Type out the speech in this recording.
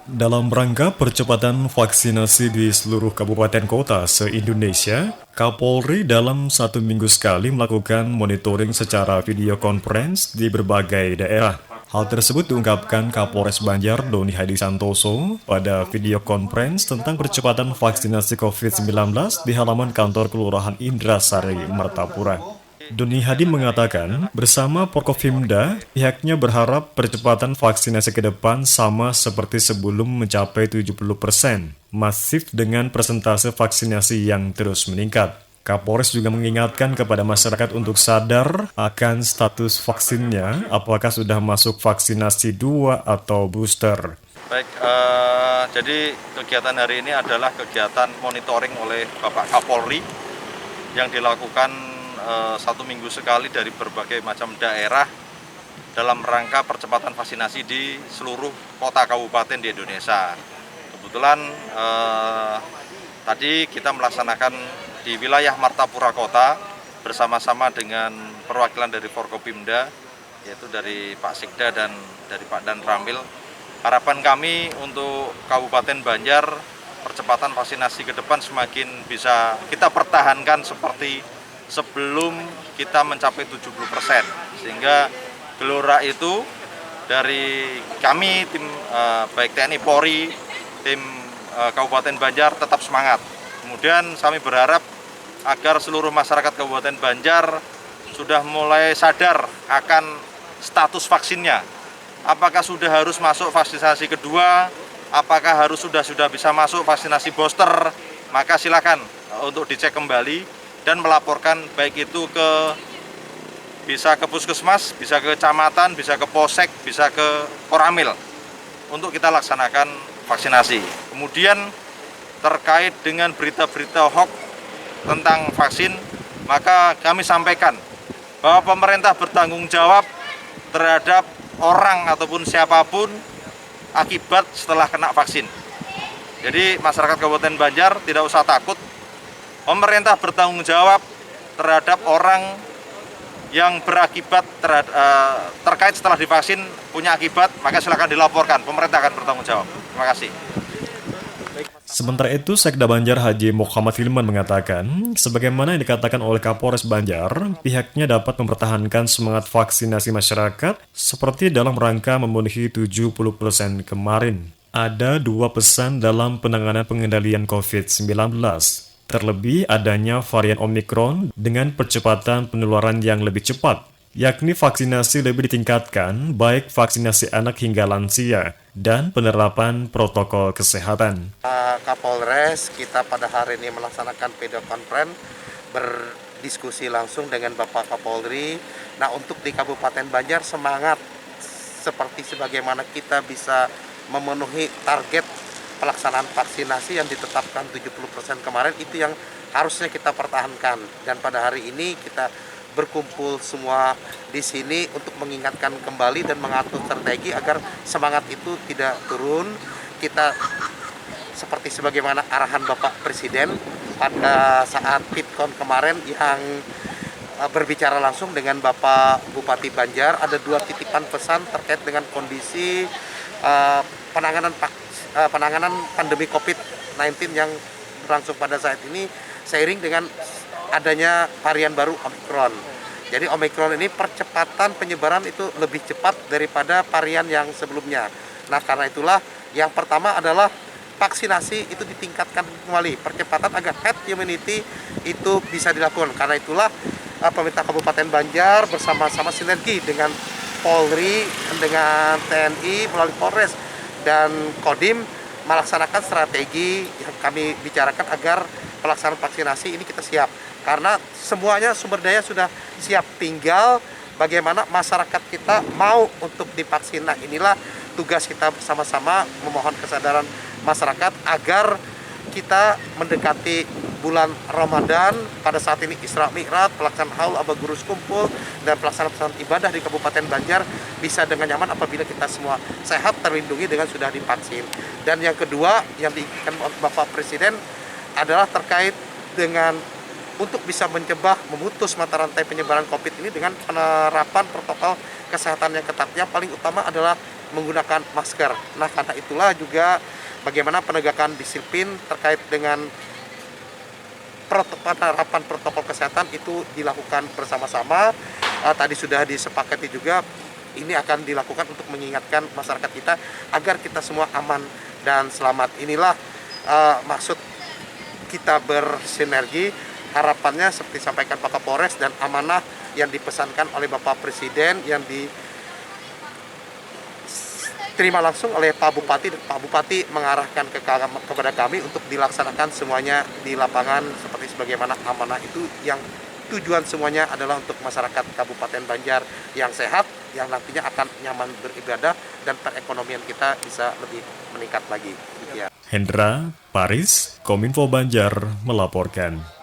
Dalam rangka percepatan vaksinasi di seluruh kabupaten kota se-Indonesia, Kapolri dalam 1 minggu sekali melakukan monitoring secara video conference di berbagai daerah. Hal tersebut diungkapkan Kapolres Banjar Doni Hadi Santoso pada video conference tentang percepatan vaksinasi COVID-19 di halaman kantor Kelurahan Indrasari, Martapura. Doni Hadi mengatakan, bersama Forkopimda, pihaknya berharap percepatan vaksinasi ke depan sama seperti sebelum mencapai 70%, masif dengan persentase vaksinasi yang terus meningkat. Kapolres juga mengingatkan kepada masyarakat untuk sadar akan status vaksinnya, apakah sudah masuk vaksinasi 2 atau booster. Baik, jadi kegiatan hari ini adalah kegiatan monitoring oleh Bapak Kapolri yang dilakukan 1 minggu sekali dari berbagai macam daerah dalam rangka percepatan vaksinasi di seluruh kota kabupaten di Indonesia. Kebetulan tadi kita melaksanakan di wilayah Martapura Kota bersama-sama dengan perwakilan dari Forkopimda, yaitu dari Pak Sikda dan dari Pak Dan Ramil. Harapan kami untuk Kabupaten Banjar, percepatan vaksinasi ke depan semakin bisa kita pertahankan seperti sebelum kita mencapai 70%. Sehingga gelora itu dari kami, tim baik TNI Polri, tim Kabupaten Banjar tetap semangat. Kemudian kami berharap agar seluruh masyarakat Kabupaten Banjar sudah mulai sadar akan status vaksinnya. Apakah sudah harus masuk vaksinasi kedua, apakah sudah bisa masuk vaksinasi booster, maka silakan untuk dicek kembali dan melaporkan, baik itu bisa ke puskesmas, bisa ke kecamatan, bisa ke posek, bisa ke koramil untuk kita laksanakan vaksinasi. Kemudian terkait dengan berita-berita hoax tentang vaksin, maka kami sampaikan bahwa pemerintah bertanggung jawab terhadap orang ataupun siapapun akibat setelah kena vaksin. Jadi masyarakat Kabupaten Banjar tidak usah takut. Pemerintah bertanggung jawab terhadap orang yang berakibat terkait setelah divaksin punya akibat, maka silakan dilaporkan. Pemerintah akan bertanggung jawab. Terima kasih. Sementara itu, Sekda Banjar Haji Muhammad Hilman mengatakan, sebagaimana yang dikatakan oleh Kapolres Banjar, pihaknya dapat mempertahankan semangat vaksinasi masyarakat seperti dalam rangka memenuhi 70% kemarin. Ada 2 pesan dalam penanganan pengendalian COVID-19. Terlebih adanya varian Omikron dengan percepatan penularan yang lebih cepat, yakni vaksinasi lebih ditingkatkan, baik vaksinasi anak hingga lansia, dan penerapan protokol kesehatan. Kapolres, kita pada hari ini melaksanakan video conference, berdiskusi langsung dengan Bapak Kapolri. Nah, untuk di Kabupaten Banjar semangat seperti sebagaimana kita bisa memenuhi target pelaksanaan vaksinasi yang ditetapkan 70% kemarin, itu yang harusnya kita pertahankan. Dan pada hari ini kita berkumpul semua di sini untuk mengingatkan kembali dan mengatur strategi agar semangat itu tidak turun. Kita seperti sebagaimana arahan Bapak Presiden pada saat Pitkon kemarin yang berbicara langsung dengan Bapak Bupati Banjar, ada 2 titipan pesan terkait dengan kondisi penanganan pandemi COVID-19 yang berlangsung pada saat ini seiring dengan adanya varian baru Omikron. Jadi Omikron ini percepatan penyebaran itu lebih cepat daripada varian yang sebelumnya. Nah, karena itulah yang pertama adalah vaksinasi itu ditingkatkan kembali, percepatan agar herd immunity itu bisa dilakukan. Karena itulah pemerintah Kabupaten Banjar bersama-sama sinergi dengan Polri, dengan TNI melalui Polres dan Kodim melaksanakan strategi yang kami bicarakan agar pelaksanaan vaksinasi ini kita siap. Karena semuanya sumber daya sudah siap, tinggal bagaimana masyarakat kita mau untuk divaksin. Nah, inilah tugas kita bersama-sama, memohon kesadaran masyarakat agar kita mendekati bulan Ramadan. Pada saat ini Isra Mi'raj, pelaksanaan haul Abagurus kumpul, dan pelaksanaan ibadah di Kabupaten Banjar bisa dengan nyaman apabila kita semua sehat, terlindungi dengan sudah divaksin. Dan yang kedua yang diinginkan Bapak Presiden adalah terkait dengan untuk bisa mencegah, memutus mata rantai penyebaran COVID ini dengan penerapan protokol kesehatan yang ketat. Yang paling utama adalah menggunakan masker. Nah, karena itulah juga bagaimana penegakan disiplin terkait dengan penerapan protokol kesehatan itu dilakukan bersama-sama. Tadi sudah disepakati juga ini akan dilakukan untuk mengingatkan masyarakat kita agar kita semua aman dan selamat. Inilah maksud kita bersinergi. Harapannya seperti disampaikan Pak Kapolres dan amanah yang dipesankan oleh Bapak Presiden yang diterima langsung oleh Pak Bupati. Pak Bupati mengarahkan kepada kami untuk dilaksanakan semuanya di lapangan seperti sebagaimana amanah itu, yang tujuan semuanya adalah untuk masyarakat Kabupaten Banjar yang sehat, yang nantinya akan nyaman beribadah dan perekonomian kita bisa lebih meningkat lagi. Hendra Paris, Kominfo Banjar melaporkan.